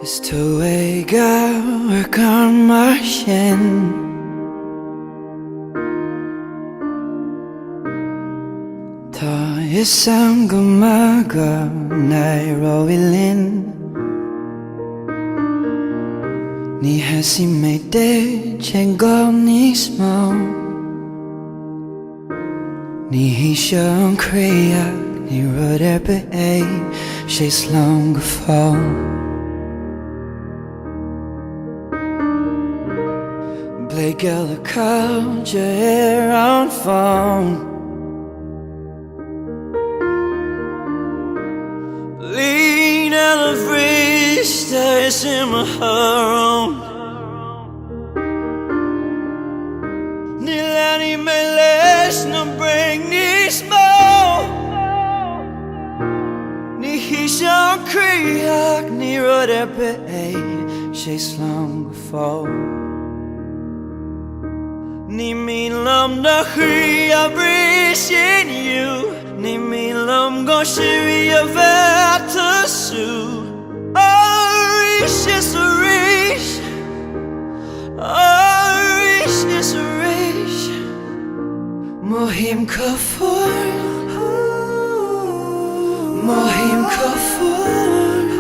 Stuega rekarmashin Ta isang gumaga nairowilin Ni hasi may de chengom nismo Ni hishang kriya ni roderpe ay She's long before Blegel a culture on phone Lean and a free stays in my home Nilani me les no bring ni small Ni hisham kriak ni roderpe ay She's long before Ni milam na khriya brishin you Ni milam go shiriya vatasu Arish is a rish Arish is a rish Mohim kafur Mohim kafur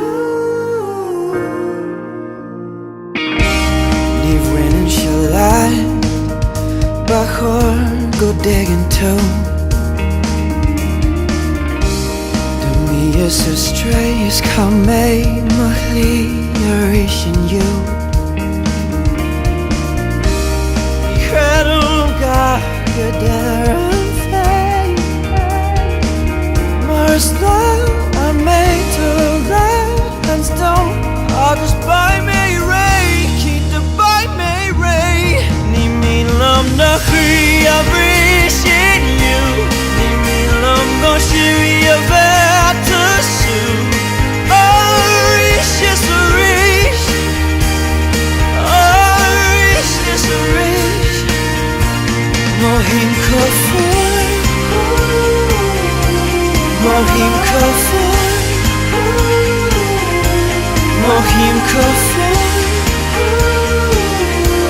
Ni vrin shalai Bachor go digging too The me is a stray is come mahli in you Cradle got good there and fade Mars love I made to that and stone I'll just buy me ray keep the buy me ray na khriya brishin you Ni milam go shiriya vatasu Arish is a rish Arish is a rish Mohim kafur Mohim kafur Mohim kafur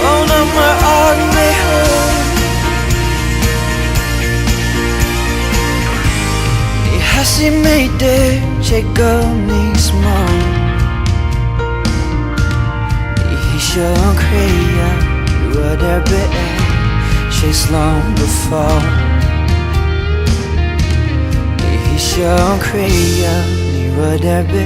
Oh no my ugly Hasi made de chego ni small Isha kriya roderpe she's long before Isha kriya ni roderpe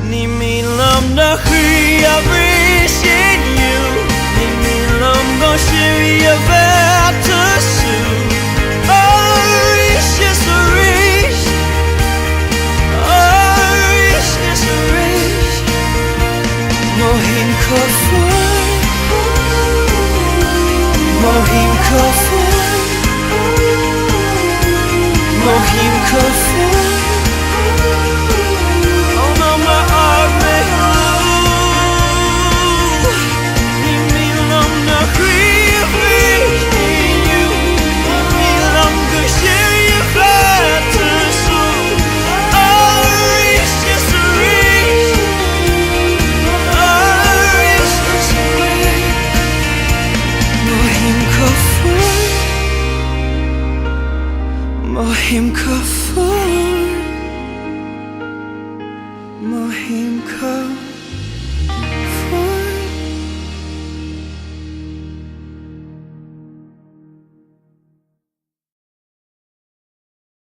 Ni milam na khriya brishin you Ni milam go shiriya vatasu Arish is a rish Arish is a rish Mohim kafur Mohim kafur Mohim kafur Mohim kafur